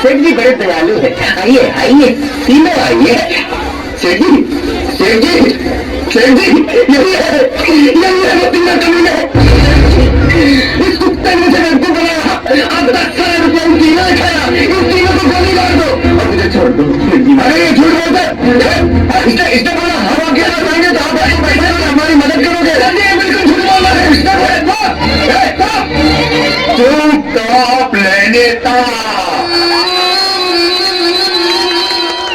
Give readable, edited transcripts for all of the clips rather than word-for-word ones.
सेठ जी बड़े दयालु है। आइए आइए, तीनों आइए। सेठ जी, सेठ जी, सेठ जी, यही है वो तीनों कमीने। इस कुत्ते ने से मेरे को बनाया, अब 10,000 रुपया उन तीनों ने खाया। इन तीनों को गोली मार दो और मुझे छोड़ दो। अरे ये झूठ बोलते, इसने बोला हम अकेला जाएंगे तो आप ऐसे बैठे हो, हमारी मदद करोगे। बिल्कुल झूठ बोल रहा है। चुप टॉप लेने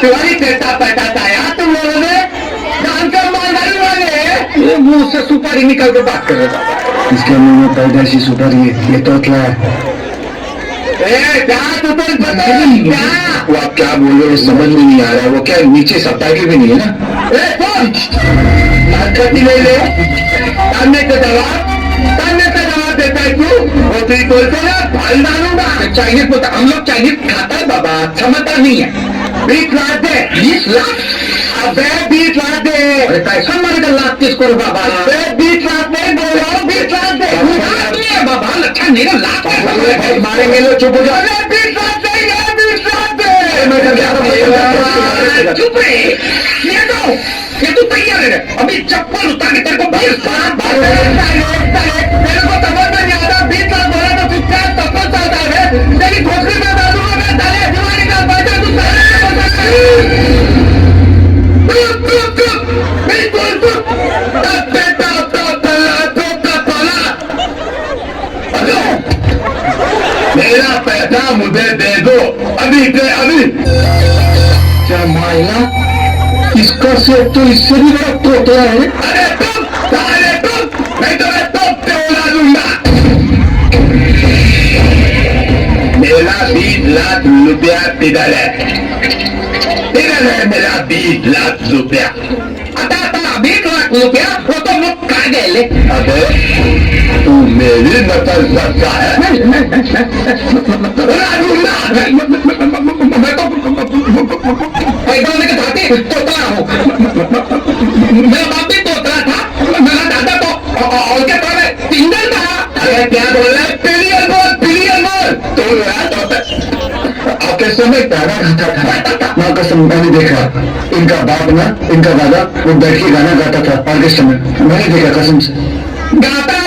तुम्हारी पेटा पैटाता यार तुम लोगों ने जानकर मालदारी वाले मुंह से सुपारी निकल के बात कर रहे बाबा। इसके मुंह में पैदाइशी सुपारी है, ये तोतला है। क्या तुम पता क्या वो आप क्या बोल रहे हो समझ में नहीं आ रहा है। वो क्या नीचे सप्ताह की भी नहीं है ना। गति ले ले, ताने का जवाब देता है क्यों? वो तुझे बोलते ना भाई डालूंगा। चाइनीज बोलता, हम लोग चाइनीज खाता है बाबा, समझता नहीं है। 20 लाख दे। 20 लाख? अबे 20 लाख दे। कैसा मरेगा लाख किसको बाबा? अबे 20 लाख दे, बोलो 20 लाख दे। बाबा लच्छा नहीं ना लाख मारेंगे लोग, चुप हो जाओ। 20 लाख देंगे, 20 लाख दे। चुप रहे, ये तो तैयार है। अभी चप्पल उतार के तेरे को 20 लाख मेरे को समझ में नहीं आता। 20 लाख बोला तो चुपचाप चप्पल चलता है। तेरी घोसली में डालूंगा मैं, साले दिवाली का बैठा तू साले मेरा पैसा मुझे दे दो अभी से अभी। क्या मायना, इसका से तो इससे भी बड़ा तोतला है। अरे तुम साले तुम, मैं तुम्हें तोप से उड़ा दूंगा। मेरा 20 लाख रुपया किधर है? किधर है मेरा 20 लाख रुपया? आता 20 लाख रुपया वो तो मुझ खा गए ले। अबे तू मेरी नकल करता है? मैं तो एकदम लेके जाती तोतला हूँ। मेरा बाप भी तोतला था, मेरा दादा तो और क्या था, सिंगल था। अरे क्या बोल रहा है? पिलियन बोल, पिलियन बोल। तो आपके समय गाना गाता था। माँ कसम मैंने देखा, इनका बाप ना, इनका दादा वो बैठ के गाना गाता था ऑर्केस्ट्रा में। मैंने देखा कसम से। गाता है